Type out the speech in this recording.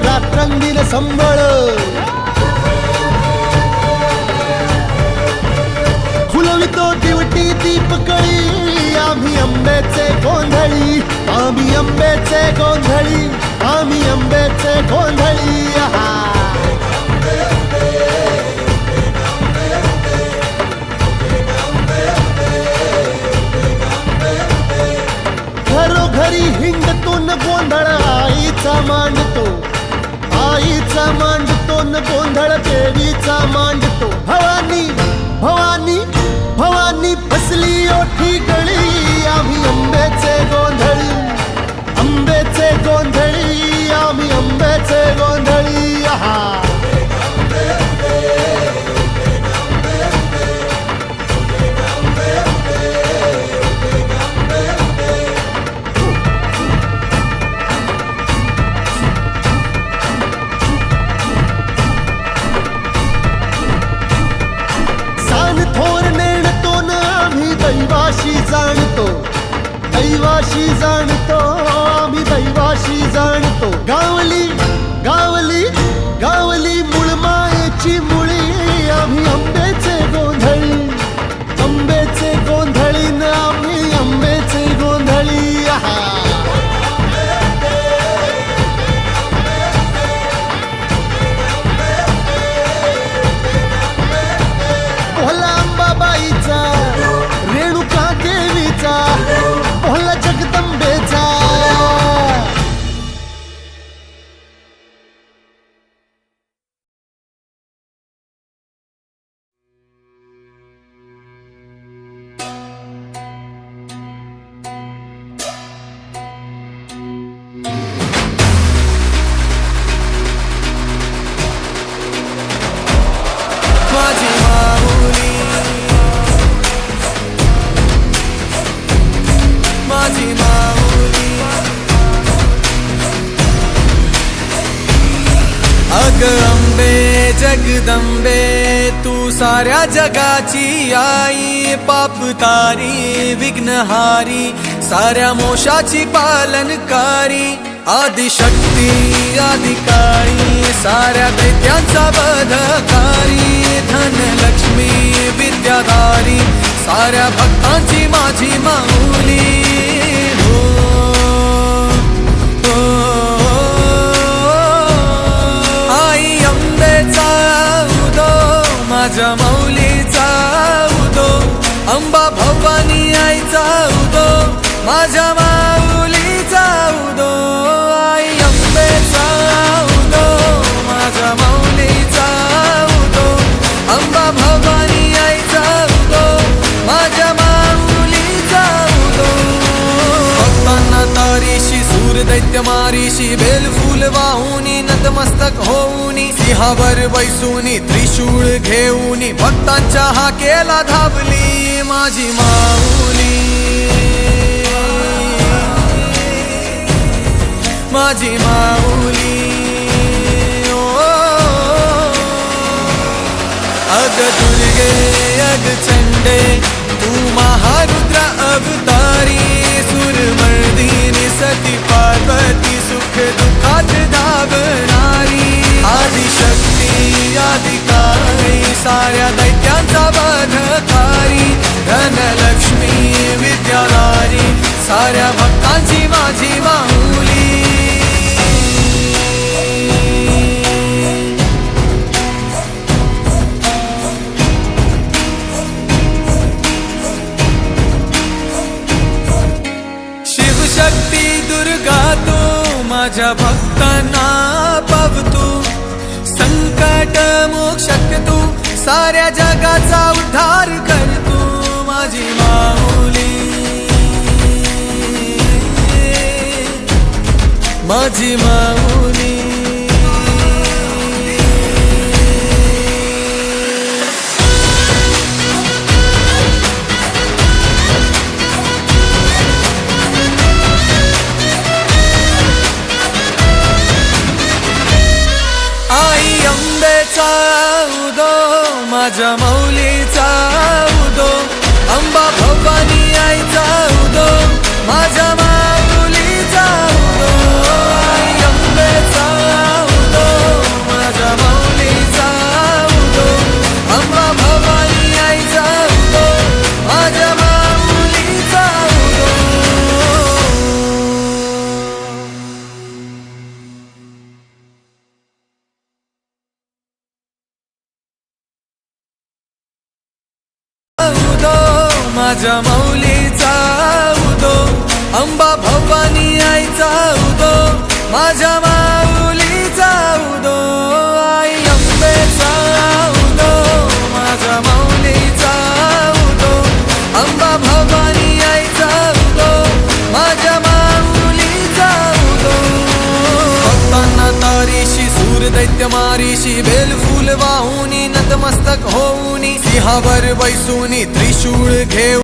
रात्रंदिन संबळ खुलवितो दिवटी दीपकळी आम्ही अंबेचे गोंधळी आम्ही अंबेचे गोंधळी आम्ही अंबेचे गोंधळी घरोघरी हिंडतो न गोंधळ आईचा मांडतो आईचा मांडतो न गोंधळ देवीचा मांडतो भवानी भवानी भवानी बसली ओठी गळी आम्ही अंबेचे गोंधळी अंबेचे गोंधळी आम्ही अंबेचे गोंधळी आहा दैवाशी जाणतो दैवाशी जाणतो आम्ही दैवाशी जाणतो गावली गावली गावली मुळमायेची मुळी आम्ही अंबेचे गोंधळी अंबेचे गोंधळी न आम्ही अंबेचे गोंधळी आहा भोला अंबाबाईचा रेणुका देवीचा भोला जगदंबेचा अंबे जगदंबे तू साऱ्या जगाची आई पाप तारी विघ्नहारी साऱ्या मोशाची पालनकारी आदिशक्ती आदिकाळी साऱ्या दैत्यांचा वधकारी धनलक्ष्मी विद्याधारी साऱ्या भक्तांची माझी माऊली माझ्या माऊलीचा उदो अंबा भवानी आईचा उदो माझ्या माऊलीचा उदो आई अंबेचा उदो माझ्या माऊलीचा उदो अंबा भवानी आईचा उदो माझ्या माऊलीचा उदो भक्तांना तारीशी सूर दैत्य मारीशी बेल फूल वाहुनी नतमस्तक होऊनी सिंहावर बैसूनी त्रिशूळ घेऊनी भक्तांच्या हाकेला धावली माझी माऊली माझी माऊली अग दुर्गे अग चंडे तू महारुद्र अवतारी सुरमर्दिनी सती पार्वती सुख दुःखात धावणारी आदिशक्ती आदिकाळी साऱ्या दैत्यांचा वधकारी धनलक्ष्मी विद्याधारी साऱ्या भक्तांची माझी माऊली शिवशक्ती दुर्गा तू माझ्या भक्तांना पावतू संकट मोक्षक तू साऱ्या जगाचा उद्धार कर तू माझी माऊली माझी माऊली माझ्या माऊलीचा उदो अंबा भवानी आईचा उदो माझ्या माऊलीचा उदो आई अंबेचा माझ्या माऊलीचा उदो, अंबा भवानी आईचा उदो, माझ्या माऊलीचा उदो, आई अंबेचा उदो, माझ्या माऊलीचा उदो, अंबा भवानी आईचा उदो, माझ्या माऊलीचा उदो. भक्तांना तारीशी सूर दैत्य मारीशी बेल फूल वाहुनी नतमस्तक होऊनी सिंहावर बैसूनी त्रिशूळ घेऊ